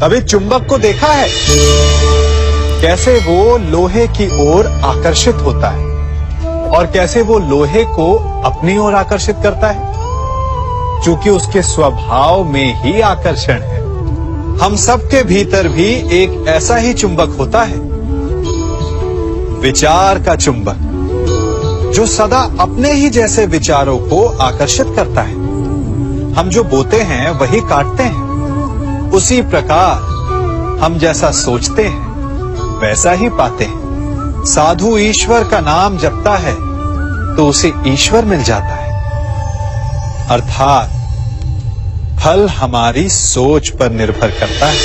कभी चुंबक को देखा है? कैसे वो लोहे की ओर आकर्षित होता है और कैसे वो लोहे को अपनी ओर आकर्षित करता है, क्योंकि उसके स्वभाव में ही आकर्षण है। हम सबके भीतर भी एक ऐसा ही चुंबक होता है, विचार का चुंबक, जो सदा अपने ही जैसे विचारों को आकर्षित करता है। हम जो बोते हैं वही काटते हैं। उसी प्रकार हम जैसा सोचते हैं वैसा ही पाते हैं। साधु ईश्वर का नाम जपता है तो उसे ईश्वर मिल जाता है। अर्थात फल हमारी सोच पर निर्भर करता है।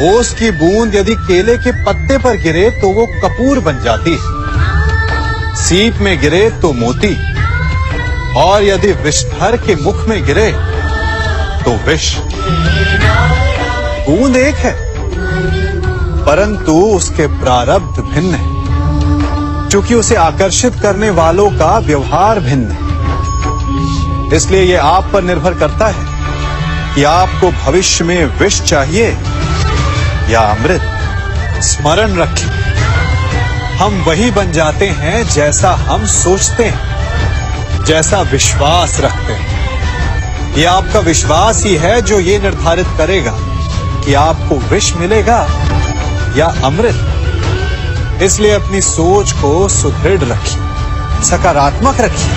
ओस की बूंद यदि केले के पत्ते पर गिरे तो वो कपूर बन जाती है। सीप में गिरे तो मोती, और यदि विषधर के मुख में गिरे तो विष। बूंद एक है, परंतु उसके प्रारब्ध भिन्न है, क्योंकि उसे आकर्षित करने वालों का व्यवहार भिन्न है। इसलिए यह आप पर निर्भर करता है कि आपको भविष्य में विष चाहिए या अमृत। स्मरण रखें, हम वही बन जाते हैं जैसा हम सोचते हैं, जैसा विश्वास रखते हैं। यह आपका विश्वास ही है जो ये निर्धारित करेगा कि आपको विष मिलेगा या अमृत। इसलिए अपनी सोच को सुदृढ़ रखिए, सकारात्मक रखिए,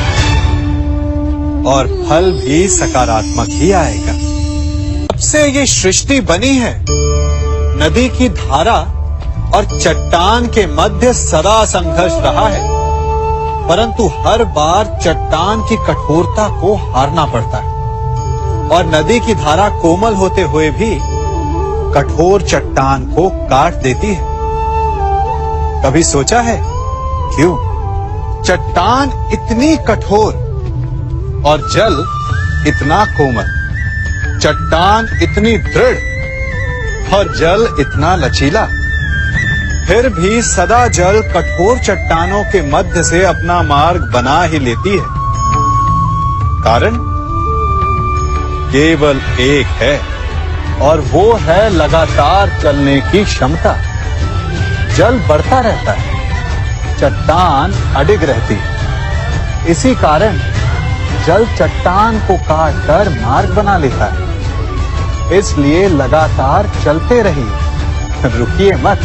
और फल भी सकारात्मक ही आएगा। जब से ये सृष्टि बनी है, नदी की धारा और चट्टान के मध्य सदा संघर्ष रहा है, परंतु हर बार चट्टान की कठोरता को हारना पड़ता है, और नदी की धारा कोमल होते हुए भी कठोर चट्टान को काट देती है। कभी सोचा है क्यों? चट्टान इतनी कठोर और जल इतना कोमल, चट्टान इतनी दृढ़ और जल इतना लचीला, फिर भी सदा जल कठोर चट्टानों के मध्य से अपना मार्ग बना ही लेती है। कारण केवल एक है, और वो है लगातार चलने की क्षमता। जल बढ़ता रहता है, चट्टान अडिग रहती है। इसी कारण जल चट्टान को काटकर मार्ग बना लेता है। इसलिए लगातार चलते रहिए, रुकिए मत,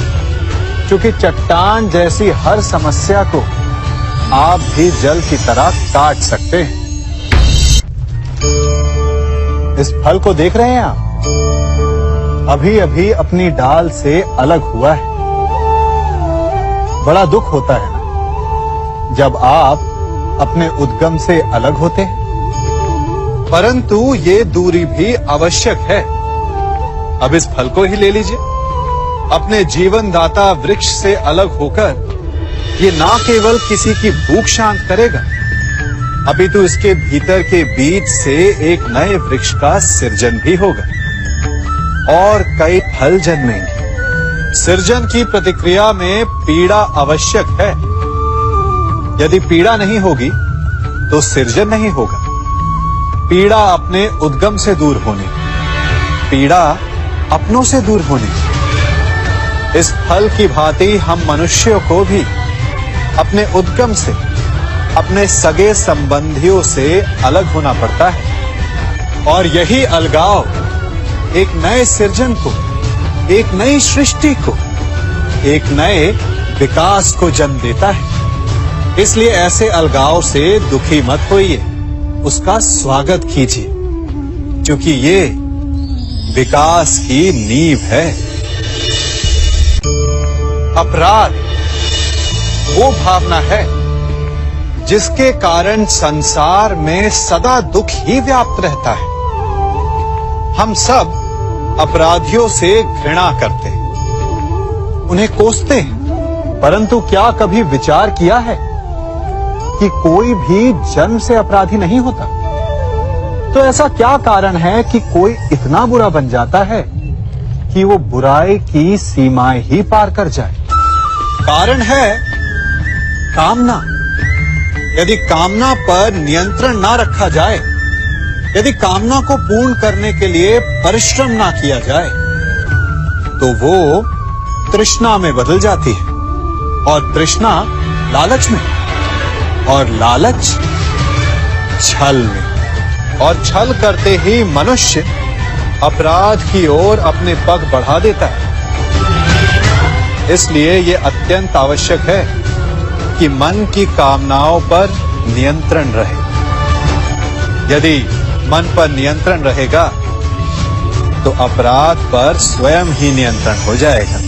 क्योंकि चट्टान जैसी हर समस्या को आप भी जल की तरह काट सकते हैं। इस फल को देख रहे हैं आप? अभी अभी अपनी डाल से अलग हुआ है। बड़ा दुख होता है ना जब आप अपने उद्गम से अलग होते हैं, परंतु ये दूरी भी आवश्यक है। अब इस फल को ही ले लीजिए। अपने जीवनदाता वृक्ष से अलग होकर ये ना केवल किसी की भूख शांत करेगा, अपितु इसके भीतर के बीज से एक नए वृक्ष का सृजन भी होगा और कई फल जन्मेंगे। सृजन की प्रतिक्रिया में पीड़ा आवश्यक है। यदि पीड़ा नहीं होगी तो सृजन नहीं होगा। पीड़ा अपने उद्गम से दूर होने, पीड़ा अपनों से दूर होने। इस फल की भांति हम मनुष्यों को भी अपने उद्गम से, अपने सगे संबंधियों से अलग होना पड़ता है, और यही अलगाव एक नए सृजन को, एक नई सृष्टि को, एक नए विकास को जन्म देता है। इसलिए ऐसे अलगाव से दुखी मत होइए, उसका स्वागत कीजिए, क्योंकि ये विकास की नींव है। अपराध वो भावना है जिसके कारण संसार में सदा दुख ही व्याप्त रहता है। हम सब अपराधियों से घृणा करते हैं, उन्हें कोसते हैं, परंतु क्या कभी विचार किया है कि कोई भी जन्म से अपराधी नहीं होता? तो ऐसा क्या कारण है कि कोई इतना बुरा बन जाता है कि वो बुराई की सीमाएं ही पार कर जाए? कारण है कामना। यदि कामना पर नियंत्रण ना रखा जाए यदि कामना को पूर्ण करने के लिए परिश्रम ना किया जाए तो वो तृष्णा में बदल जाती है, और तृष्णा लालच में, और लालच छल में, और छल करते ही मनुष्य अपराध की ओर अपने पग बढ़ा देता है। इसलिए ये अत्यंत आवश्यक है कि मन की कामनाओं पर नियंत्रण रहे। यदि मन पर नियंत्रण रहेगा तो अपराध पर स्वयं ही नियंत्रण हो जाएगा।